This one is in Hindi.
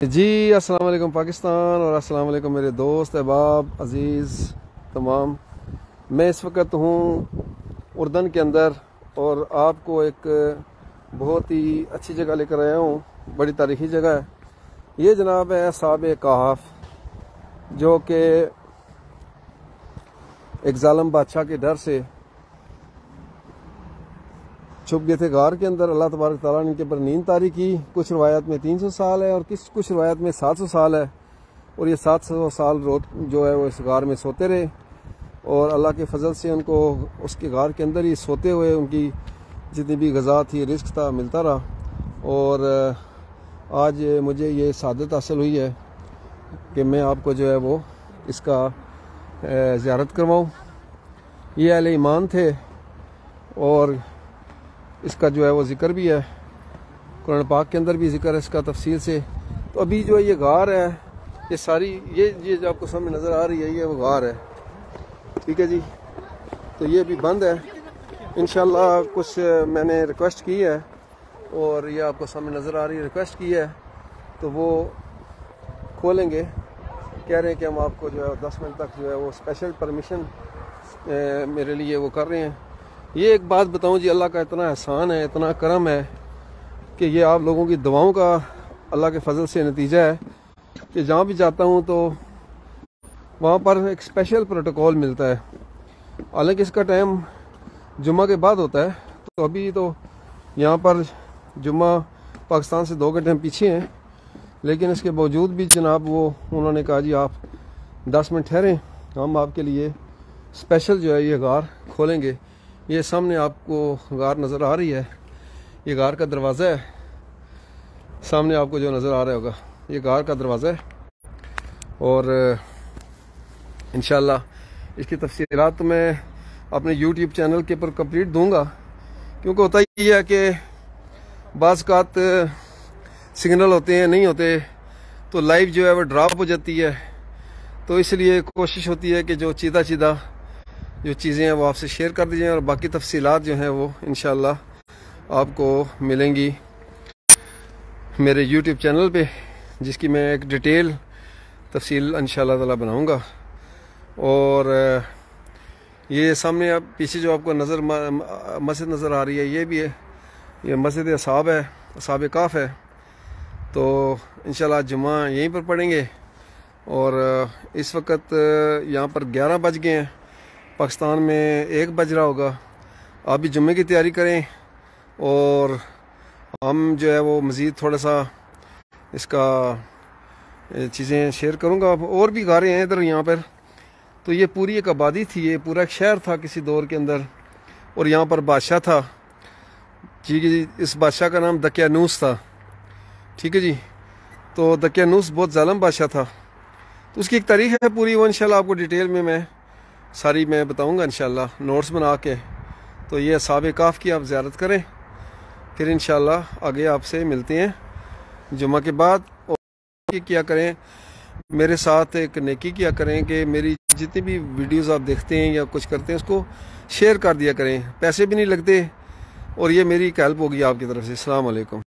जी अस्सलाम वालेकुम पाकिस्तान और अस्सलाम वालेकुम मेरे दोस्त अहबाब अज़ीज़ तमाम। मैं इस वक्त हूँ उर्दन के अंदर और आपको एक बहुत ही अच्छी जगह लेकर आया हूँ। बड़ी तारीख़ी जगह है ये जनाब, है साहब कहाफ़, जो कि एक जालिम बादशाह के डर से छुप गए थे गार के अंदर। अल्लाह तबारक ताला ने इनके पर नींद तारी की। कुछ रवायत में 300 साल है और कुछ रवायत में 700 साल है। और ये 700 साल जो है वो इस गार में सोते रहे और अल्लाह के फजल से उनको उसके गार के अंदर ही सोते हुए उनकी जितनी भी गज़ा थी, रिस्क था, मिलता रहा। और आज मुझे ये सादत हासिल हुई है कि मैं आपको जो है वो इसका ज़ियारत करवाऊँ। ये अहले ईमान थे और इसका जो है वो ज़िक्र भी है कुरान पाक के अंदर भी ज़िक्र है इसका तफसील से। तो अभी जो है ये गार है, ये सारी ये जो आपको सामने नज़र आ रही है ये वो गार है, ठीक है जी। तो ये अभी बंद है। इंशाल्लाह कुछ मैंने रिक्वेस्ट की है और ये आपको सामने नज़र आ रही है, रिक्वेस्ट की है तो वो खोलेंगे। कह रहे हैं कि हम आपको जो है 10 मिनट तक जो है वो स्पेशल परमिशन मेरे लिए वो कर रहे हैं। ये एक बात बताऊं जी, अल्लाह का इतना एहसान है, इतना करम है कि ये आप लोगों की दुआओं का अल्लाह के फजल से नतीजा है कि जहाँ भी जाता हूँ तो वहाँ पर एक स्पेशल प्रोटोकॉल मिलता है। हालांकि इसका टाइम जुम्मा के बाद होता है, तो अभी तो यहाँ पर जुम्मा पाकिस्तान से 2 घंटे पीछे हैं, लेकिन इसके बावजूद भी जनाब वो उन्होंने कहा जी आप 10 मिनट ठहरें, हम आपके लिए स्पेशल जो है ये गार खोलेंगे। ये सामने आपको गार नज़र आ रही है, ये गार का दरवाज़ा है। सामने आपको जो नज़र आ रहा होगा ये गार का दरवाज़ा है और इंशाल्लाह इसकी तफसीलात तो मैं अपने YouTube चैनल के ऊपर कंप्लीट दूंगा, क्योंकि होता ही है कि बाज़ औक़ात सिग्नल होते हैं, नहीं होते तो लाइव जो है वो ड्रॉप हो जाती है। तो इसलिए कोशिश होती है कि जो चीदा जो चीज़ें हैं वो आपसे शेयर कर दी जाएँ और बाकी तफसीलात जो हैं वो इंशाल्लाह आपको मिलेंगी मेरे YouTube चैनल पे, जिसकी मैं एक डिटेल तफसील इंशाल्लाह ताला बनाऊंगा। और ये सामने आप पीछे जो आपको मस्जिद नज़र आ रही है ये भी है, ये मस्जिद असाब है, असाब काफ़ है। तो इंशाल्लाह जुम्मा यहीं पर पढ़ेंगे। और इस वक्त यहाँ पर 11 बज गए हैं, पाकिस्तान में 1 बज रहा होगा। आप भी जुम्मे की तैयारी करें और हम जो है वो मज़ीद थोड़ा सा इसका चीज़ें शेयर करूँगा। और भी गारें हैं इधर यहाँ पर। तो ये पूरी एक आबादी थी, ये पूरा एक शहर था किसी दौर के अंदर और यहाँ पर बादशाह था जी। इस बादशाह का नाम दकियानूस था, ठीक है जी। तो दकियानूस बहुत जालिम बादशाह था। तो उसकी एक तारीख़ है पूरी, वो इंशाल्लाह आपको डिटेल में मैं सारी मैं बताऊंगा इंशाल्लाह नोट्स बना के। तो ये असाब काफ़ की आप ज़ियारत करें, फिर इंशाल्लाह आगे आपसे मिलते हैं जुम्मा के बाद। और क्या करें, मेरे साथ एक नेकी किया करें कि मेरी जितनी भी वीडियोस आप देखते हैं या कुछ करते हैं उसको शेयर कर दिया करें, पैसे भी नहीं लगते और ये मेरी एक हेल्प होगी आपकी तरफ से। अस्सलाम वालेकुम।